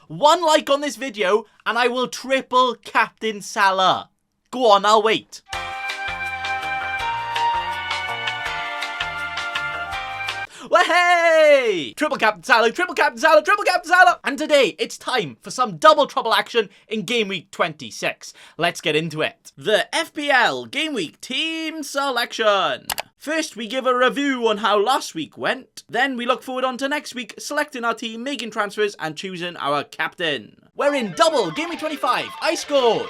1 like on this video and I will triple captain Salah. Go on, I'll wait. Well, hey! Triple captain Salah, triple captain Salah, triple captain Salah! And today, it's time for some double trouble action in Game Week 26. Let's get into it. The FPL Game Week team selection. First, we give a review on how last week went. Then we look forward on to next week, selecting our team, making transfers, and choosing our captain. We're in double Game Week 25. I scored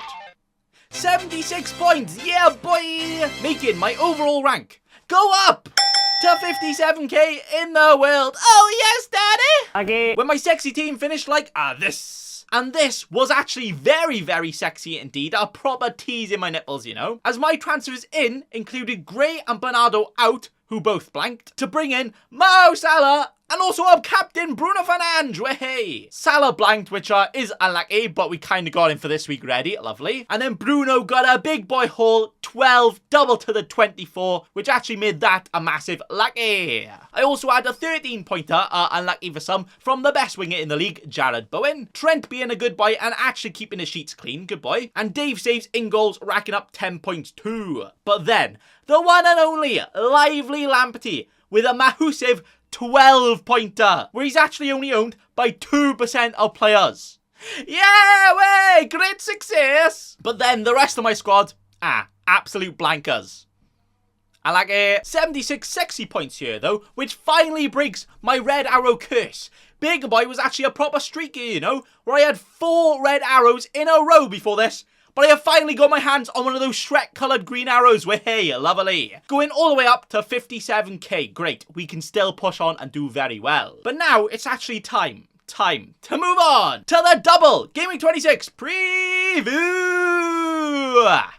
76 points, yeah boy! Making my overall rank go up to 57k in the world. Oh yes, daddy! Okay. When my sexy team finished like this. And this was actually very, very sexy indeed. A proper tease in my nipples, you know. As my transfers in included Gray and Bernardo out, who both blanked, to bring in Mo Salah and also our captain Bruno Fernandes. Hey, Salah blanked, which is unlucky, but we kind of got him for this week ready. Lovely. And then Bruno got a big boy haul, 12, double to the 24, which actually made that a massive lucky. I also had a 13-pointer, unlucky for some, from the best winger in the league, Jared Bowen. Trent being a good boy and actually keeping his sheets clean, good boy. And Dave saves in goals, racking up 10 points too. But then, the one and only Lively Lamptey with a massive 12-pointer, where he's actually only owned by 2% of players. Yeah, way, great success. But then the rest of my squad, absolute blankers. I like it. 76 sexy points here though, which finally breaks my red arrow curse. Big boy was actually a proper streaker, you know, where I had 4 red arrows in a row before this. But I have finally got my hands on one of those Shrek-coloured green arrows. Hey, lovely. Going all the way up to 57k. Great. We can still push on and do very well. But now it's actually time to move on to the double Game Week 26 preview.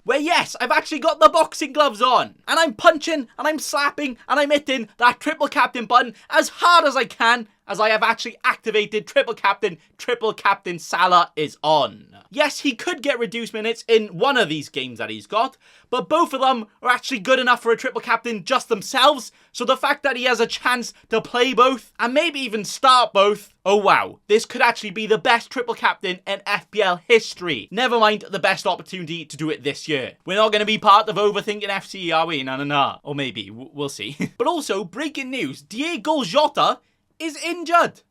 Where yes, I've actually got the boxing gloves on. And I'm punching and I'm slapping and I'm hitting that triple captain button as hard as I can, as I have actually activated triple captain Salah is on. Yes, he could get reduced minutes in one of these games that he's got, but both of them are actually good enough for a triple captain just themselves, so the fact that he has a chance to play both, and maybe even start both, oh wow, this could actually be the best triple captain in FPL history. Never mind the best opportunity to do it this year. We're not going to be part of overthinking FC, are we? No. Or maybe, we'll see. But also, breaking news, Diego Jota is injured.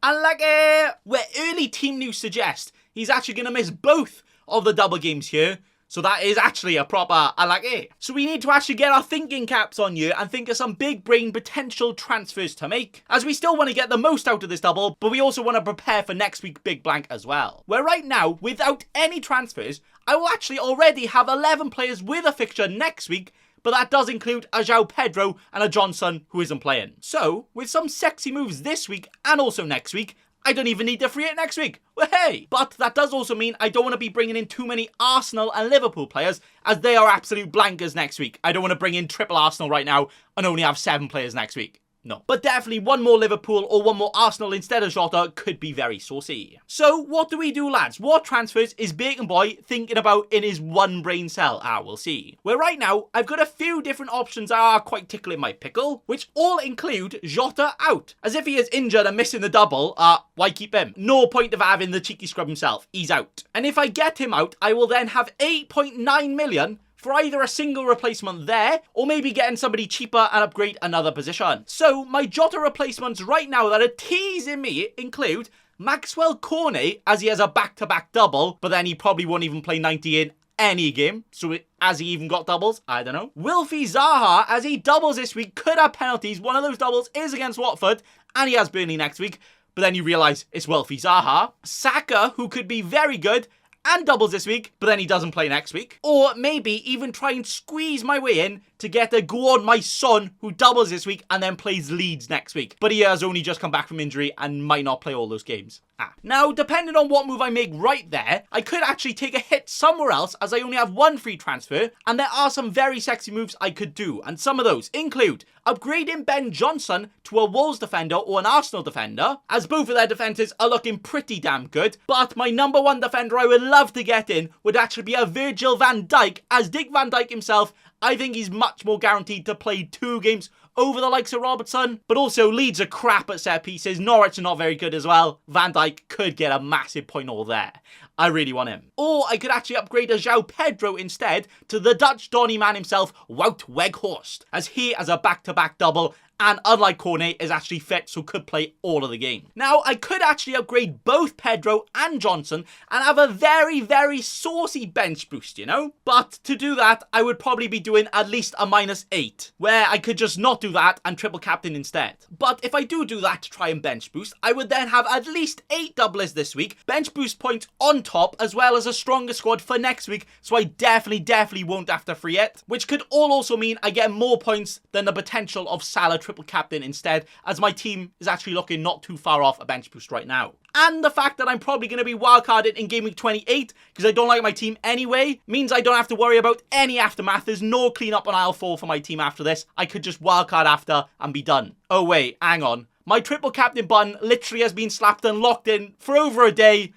Unlucky. Where early team news suggests he's actually going to miss both of the double games here. So that is actually a proper unlucky. So we need to actually get our thinking caps on here and think of some big brain potential transfers to make, as we still want to get the most out of this double, but we also want to prepare for next week big blank as well. Where right now, without any transfers, I will actually already have 11 players with a fixture next week, but that does include a João Pedro and a Johnson who isn't playing. So, with some sexy moves this week and also next week, I don't even need to free it next week. Well, hey! But that does also mean I don't want to be bringing in too many Arsenal and Liverpool players, as they are absolute blankers next week. I don't want to bring in triple Arsenal right now and only have 7 players next week. No. But definitely one more Liverpool or one more Arsenal instead of Jota could be very saucy. So what do we do, lads? What transfers is Bacon Boy thinking about in his one brain cell? We'll see. Well, right now, I've got a few different options that are quite tickling my pickle, which all include Jota out. As if he is injured and missing the double, why keep him? No point of having the cheeky scrub himself. He's out. And if I get him out, I will then have 8.9 million for either a single replacement there, or maybe getting somebody cheaper and upgrade another position. So my Jota replacements right now that are teasing me include Maxwell Cornet, as he has a back-to-back double, but then he probably won't even play 90 in any game. So has he even got doubles? I don't know. Wilfie Zaha, as he doubles this week, could have penalties. One of those doubles is against Watford, and he has Burnley next week. But then you realise it's Wilfie Zaha. Saka, who could be very good and doubles this week, but then he doesn't play next week. Or maybe even try and squeeze my way in to get a go on my son who doubles this week and then plays Leeds next week. But he has only just come back from injury and might not play all those games. Now, depending on what move I make right there, I could actually take a hit somewhere else as I only have 1 free transfer, and there are some very sexy moves I could do, and some of those include upgrading Ben Johnson to a Wolves defender or an Arsenal defender, as both of their defences are looking pretty damn good, but my number 1 defender I would love to get in would actually be a Virgil van Dijk, as Dick van Dijk himself, I think he's much more guaranteed to play 2 games over the likes of Robertson. But also, Leeds are crap at set pieces. Norwich are not very good as well. Van Dijk could get a massive point all there. I really want him. Or I could actually upgrade a João Pedro instead to the Dutch Donny man himself, Wout Weghorst, as he has a back-to-back double and unlike Cornet is actually fit, so could play all of the game. Now, I could actually upgrade both Pedro and Johnson and have a very, very saucy bench boost, you know? But to do that, I would probably be doing at least a -8, where I could just not do that and triple captain instead. But if I do that to try and bench boost, I would then have at least 8 doublers this week, bench boost points on top, as well as a stronger squad for next week, so I definitely won't have to free it, which could also mean I get more points than the potential of Salah triple captain instead, as my team is actually looking not too far off a bench boost right now. And the fact that I'm probably going to be wildcarded in Game Week 28, because I don't like my team anyway, means I don't have to worry about any aftermath. There's no clean up on aisle 4 for my team after this. I could just wildcard after and be done. Oh wait, hang on. My triple captain button literally has been slapped and locked in for over a day,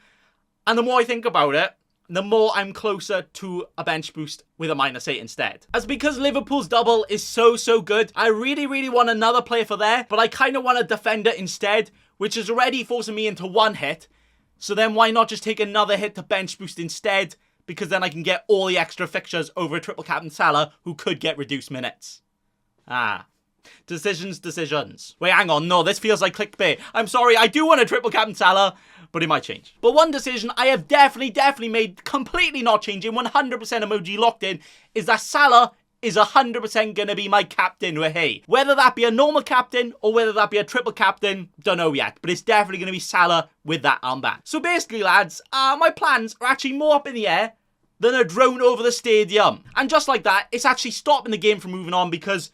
and the more I think about it, the more I'm closer to a bench boost with a -8 instead. As because Liverpool's double is so good, I really want another player for there, but I kind of want a defender instead, which is already forcing me into 1 hit. So then why not just take another hit to bench boost instead, because then I can get all the extra fixtures over a triple captain Salah, who could get reduced minutes. Decisions. Wait, hang on. No, this feels like clickbait. I'm sorry, I do want a triple captain Salah, but it might change. But one decision I have definitely made, completely not changing, 100% emoji locked in, is that Salah is 100% going to be my captain. Hey, whether that be a normal captain or whether that be a triple captain, don't know yet, but it's definitely going to be Salah with that armband. So basically, lads, my plans are actually more up in the air than a drone over the stadium. And just like that, it's actually stopping the game from moving on because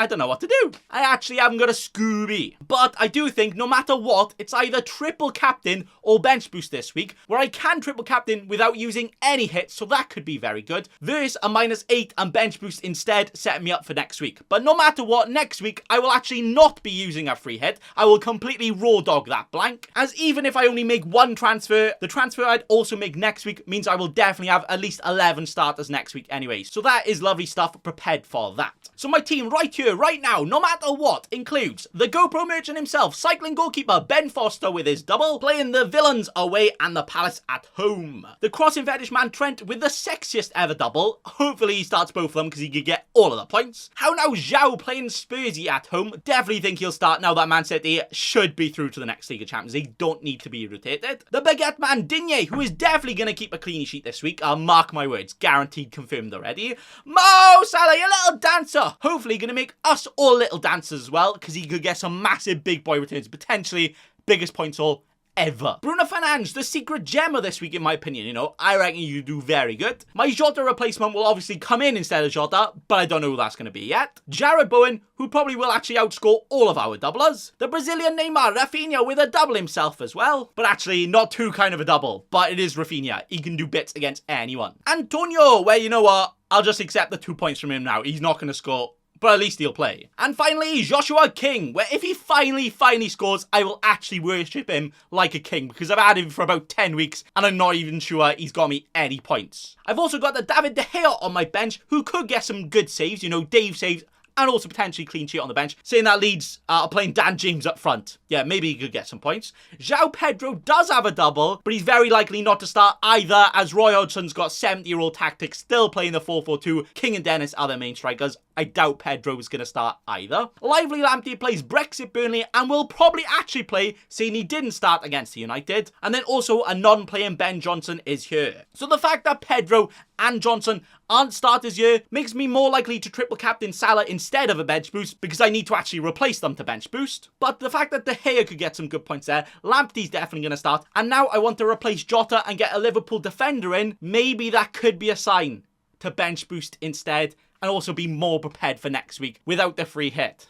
I don't know what to do. I actually haven't got a Scooby. But I do think no matter what, it's either triple captain or bench boost this week, where I can triple captain without using any hits, so that could be very good. There's a -8 and bench boost instead, setting me up for next week. But no matter what, next week, I will actually not be using a free hit. I will completely raw dog that blank, as even if I only make 1 transfer, the transfer I'd also make next week means I will definitely have at least 11 starters next week anyway. So that is lovely stuff, prepared for that. So my team right here, right now, no matter what, includes the GoPro merchant himself, cycling goalkeeper Ben Foster with his double, playing the Villains away and the Palace at home. The crossing fetish man Trent with the sexiest ever double. Hopefully he starts both of them because he could get all of the points. How now João playing Spursy at home. Definitely think he'll start now that Man City should be through to the next League of Champions. They don't need to be rotated. The baguette man Digne, who is definitely going to keep a clean sheet this week. Mark my words, guaranteed, confirmed already. Mo Salah, you little dancer. Hopefully going to make us all little dancers as well, because he could get some massive big boy returns, potentially biggest points all ever. Bruno Fernandes, the secret gemmer this week in my opinion, you know, I reckon you do very good. My Jota replacement will obviously come in instead of Jota, but I don't know who that's going to be yet. Jared Bowen, who probably will actually outscore all of our doublers. The Brazilian Neymar, Rafinha with a double himself as well, but actually not too kind of a double, but it is Rafinha. He can do bits against anyone. Antonio, where you know what, I'll just accept the 2 points from him now. He's not going to score, but at least he'll play. And finally, Joshua King, where if he finally scores, I will actually worship him like a king, because I've had him for about 10 weeks, and I'm not even sure he's got me any points. I've also got the David De Gea on my bench, who could get some good saves, you know, Dave saves, and also potentially clean sheet on the bench, saying that Leeds are playing Dan James up front. Yeah, maybe he could get some points. João Pedro does have a double, but he's very likely not to start either, as Roy Hodgson's got 70-year-old tactics, still playing the 4-4-2. King and Dennis are their main strikers. I doubt Pedro is going to start either. Lively Lamptey plays Brexit Burnley and will probably actually play, saying he didn't start against the United. And then also a non-playing Ben Johnson is here. So the fact that Pedro and Johnson aren't starters here makes me more likely to triple captain Salah instead of a bench boost, because I need to actually replace them to bench boost. But the fact that De Gea could get some good points there, Lamptey's definitely going to start, and now I want to replace Jota and get a Liverpool defender in, maybe that could be a sign to bench boost instead, and also be more prepared for next week without the free hit.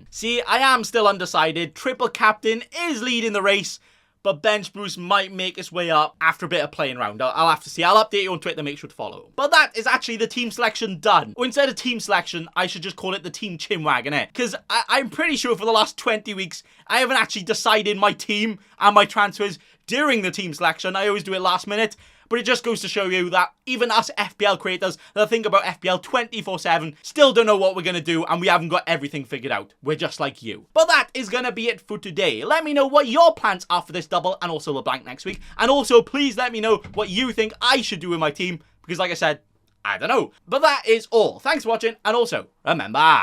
See, I am still undecided. Triple captain is leading the race, but bench boost might make its way up after a bit of playing around. I'll have to see. I'll update you on Twitter, make sure to follow. But that is actually the team selection done. Or instead of team selection, I should just call it the team chinwagon, eh? Because I'm pretty sure for the last 20 weeks, I haven't actually decided my team and my transfers during the team selection. I always do it last minute. but it just goes to show you that even us FPL creators that think about FPL 24/7 still don't know what we're going to do, and we haven't got everything figured out. We're just like you. But that is going to be it for today. Let me know what your plans are for this double and also LeBlanc next week. And also, please let me know what you think I should do with my team, because like I said, I don't know. But that is all. Thanks for watching, and also, remember...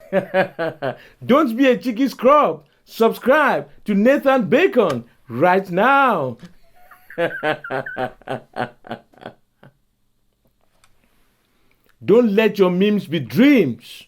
Don't be a cheeky scrub. Subscribe to Nathan Bacon right now. Don't let your memes be dreams.